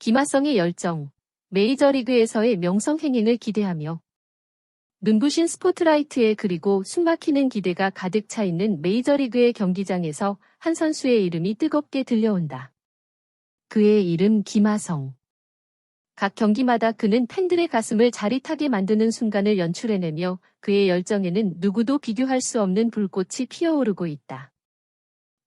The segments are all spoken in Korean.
김하성의 열정, 메이저리그에서의 명성행행을 기대하며 눈부신 스포트라이트에 그리고 숨막히는 기대가 가득 차 있는 메이저리그의 경기장에서 한 선수의 이름이 뜨겁게 들려온다. 그의 이름 김하성. 각 경기마다 그는 팬들의 가슴을 자릿하게 만드는 순간을 연출해내며 그의 열정에는 누구도 비교할 수 없는 불꽃이 피어오르고 있다.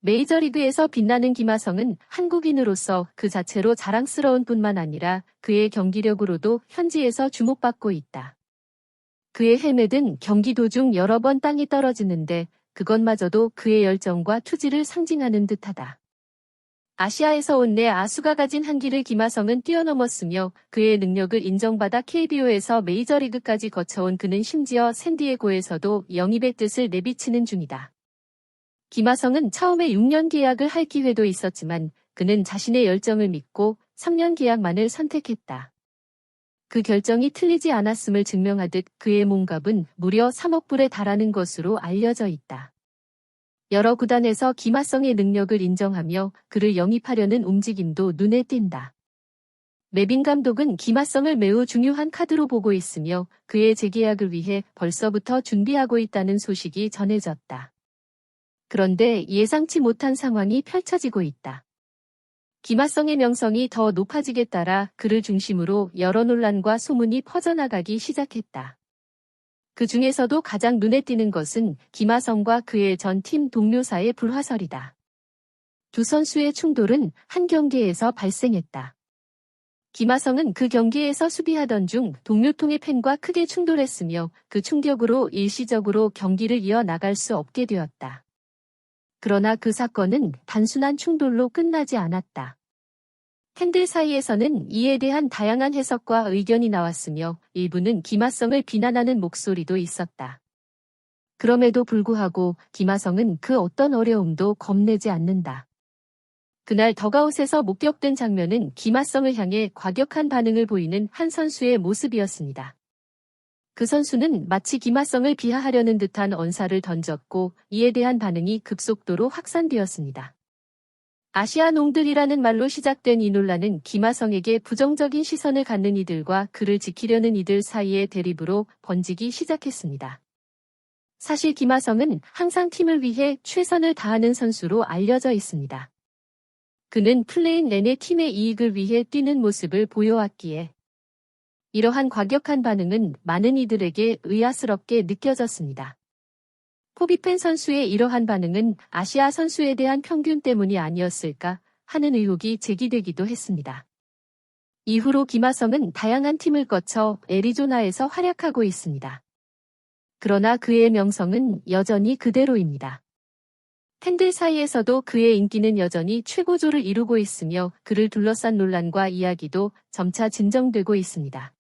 메이저리그에서 빛나는 김하성은 한국인으로서 그 자체로 자랑스러운 뿐만 아니라 그의 경기력으로도 현지에서 주목받고 있다. 그의 헬멧은 경기 도중 여러 번 땅에 떨어지는데 그것마저도 그의 열정과 투지를 상징하는 듯하다. 아시아에서 온 내 아수가 가진 한기를 김하성은 뛰어넘었으며 그의 능력을 인정받아 KBO에서 메이저리그까지 거쳐온 그는 심지어 샌디에고에서도 영입의 뜻을 내비치는 중이다. 김하성은 처음에 6년 계약을 할 기회도 있었지만 그는 자신의 열정을 믿고 3년 계약만을 선택했다. 그 결정이 틀리지 않았음을 증명하듯 그의 몸값은 무려 3억 불에 달하는 것으로 알려져 있다. 여러 구단에서 김하성의 능력을 인정하며 그를 영입하려는 움직임도 눈에 띈다. 매빈 감독은 김하성을 매우 중요한 카드로 보고 있으며 그의 재계약을 위해 벌써부터 준비하고 있다는 소식이 전해졌다. 그런데 예상치 못한 상황이 펼쳐지고 있다. 김하성의 명성이 더 높아지게 따라 그를 중심으로 여러 논란과 소문이 퍼져나가기 시작했다. 그 중에서도 가장 눈에 띄는 것은 김하성과 그의 전 팀 동료 사이의 불화설이다. 두 선수의 충돌은 한 경기에서 발생했다. 김하성은 그 경기에서 수비하던 중 동료통의 팬과 크게 충돌했으며 그 충격으로 일시적으로 경기를 이어나갈 수 없게 되었다. 그러나 그 사건은 단순한 충돌로 끝나지 않았다. 팬들 사이에서는 이에 대한 다양한 해석과 의견이 나왔으며 일부는 김하성을 비난하는 목소리도 있었다. 그럼에도 불구하고 김하성은 그 어떤 어려움도 겁내지 않는다. 그날 더가웃에서 목격된 장면은 김하성을 향해 과격한 반응을 보이는 한 선수의 모습이었습니다. 그 선수는 마치 김하성을 비하하려는 듯한 언사를 던졌고 이에 대한 반응이 급속도로 확산되었습니다. 아시아 농들이라는 말로 시작된 이 논란은 김하성에게 부정적인 시선을 갖는 이들과 그를 지키려는 이들 사이의 대립으로 번지기 시작했습니다. 사실 김하성은 항상 팀을 위해 최선을 다하는 선수로 알려져 있습니다. 그는 플레이 내내 팀의 이익을 위해 뛰는 모습을 보여왔기에 이러한 과격한 반응은 많은 이들에게 의아스럽게 느껴졌습니다. 코비펜 선수의 이러한 반응은 아시아 선수에 대한 편견 때문이 아니었을까 하는 의혹이 제기되기도 했습니다. 이후로 김하성은 다양한 팀을 거쳐 애리조나에서 활약하고 있습니다. 그러나 그의 명성은 여전히 그대로입니다. 팬들 사이에서도 그의 인기는 여전히 최고조를 이루고 있으며 그를 둘러싼 논란과 이야기도 점차 진정되고 있습니다.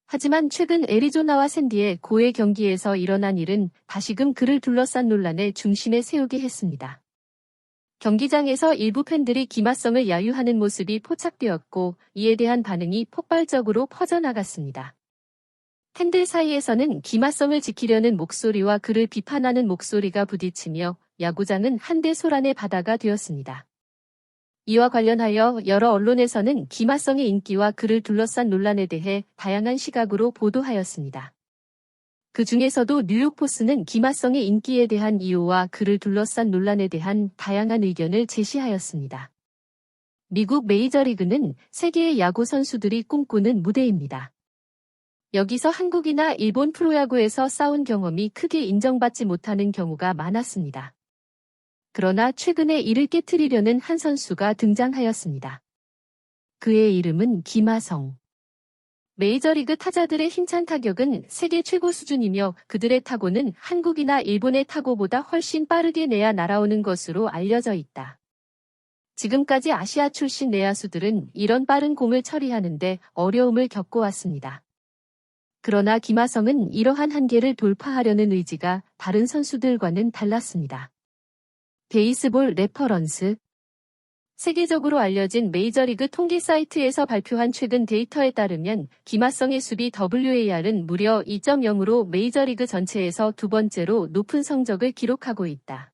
하지만 최근 애리조나와 샌디의 고의 경기에서 일어난 일은 다시금 그를 둘러싼 논란의 중심에 세우게 했습니다. 경기장에서 일부 팬들이 김하성을 야유하는 모습이 포착되었고 이에 대한 반응이 폭발적으로 퍼져나갔습니다. 팬들 사이에서는 김하성을 지키려는 목소리와 그를 비판하는 목소리가 부딪히며 야구장은 한대 소란의 바다가 되었습니다. 이와 관련하여 여러 언론에서는 김하성의 인기와 그를 둘러싼 논란에 대해 다양한 시각으로 보도하였습니다. 그 중에서도 뉴욕포스는 김하성의 인기에 대한 이유와 그를 둘러싼 논란에 대한 다양한 의견을 제시하였습니다. 미국 메이저리그는 세계의 야구 선수들이 꿈꾸는 무대입니다. 여기서 한국이나 일본 프로야구에서 싸운 경험이 크게 인정받지 못하는 경우가 많았습니다. 그러나 최근에 이를 깨트리려는 한 선수가 등장하였습니다. 그의 이름은 김하성. 메이저리그 타자들의 힘찬 타격은 세계 최고 수준이며 그들의 타구는 한국이나 일본의 타구보다 훨씬 빠르게 내야 날아오는 것으로 알려져 있다. 지금까지 아시아 출신 내야수들은 이런 빠른 공을 처리하는데 어려움을 겪어왔습니다. 그러나 김하성은 이러한 한계를 돌파하려는 의지가 다른 선수들과는 달랐습니다. 베이스볼 레퍼런스. 세계적으로 알려진 메이저리그 통계 사이트에서 발표한 최근 데이터에 따르면 김하성의 수비 WAR은 무려 2.0으로 메이저리그 전체에서 두 번째로 높은 성적을 기록하고 있다.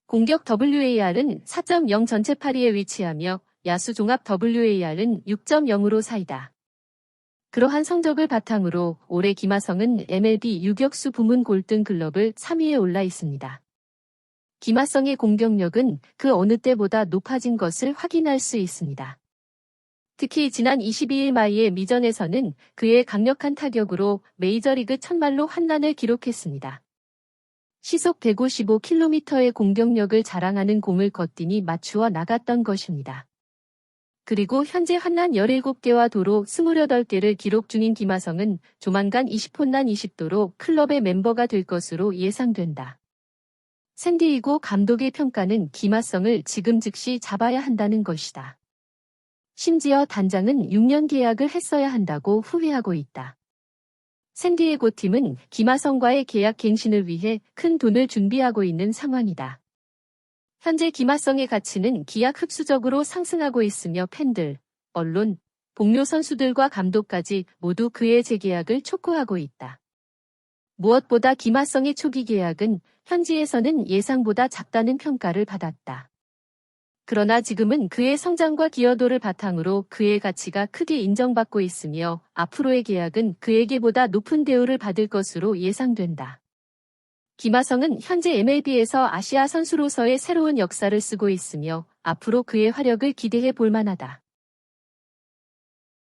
공격 WAR은 4.0 전체 8위에 위치하며 야수 종합 WAR은 6.0으로 사이다. 그러한 성적을 바탕으로 올해 김하성은 MLB 유격수 부문 골든글러브 3위에 올라 있습니다. 김하성의 공격력은 그 어느 때보다 높아진 것을 확인할 수 있습니다. 특히 지난 22일 마이의 미전에서는 그의 강력한 타격으로 메이저리그 첫말로 홈런을 기록했습니다. 시속 155km의 공격력을 자랑하는 공을 거뜬히 맞추어 나갔던 것입니다. 그리고 현재 홈런 17개와 도로 28개를 기록 중인 김하성은 조만간 20홈런 20도로 클럽의 멤버가 될 것으로 예상된다. 샌디에고 감독의 평가는 김하성을 지금 즉시 잡아야 한다는 것이다. 심지어 단장은 6년 계약을 했어야 한다고 후회하고 있다. 샌디에고 팀은 김하성과의 계약 갱신을 위해 큰 돈을 준비하고 있는 상황이다. 현재 김하성의 가치는 기하급수적으로 상승하고 있으며 팬들, 언론, 동료 선수들과 감독까지 모두 그의 재계약을 촉구하고 있다. 무엇보다 김하성의 초기 계약은 현지에서는 예상보다 작다는 평가를 받았다. 그러나 지금은 그의 성장과 기여도를 바탕으로 그의 가치가 크게 인정받고 있으며 앞으로의 계약은 그에게보다 높은 대우를 받을 것으로 예상된다. 김하성은 현재 MLB에서 아시아 선수로서의 새로운 역사를 쓰고 있으며 앞으로 그의 활약을 기대해 볼 만하다.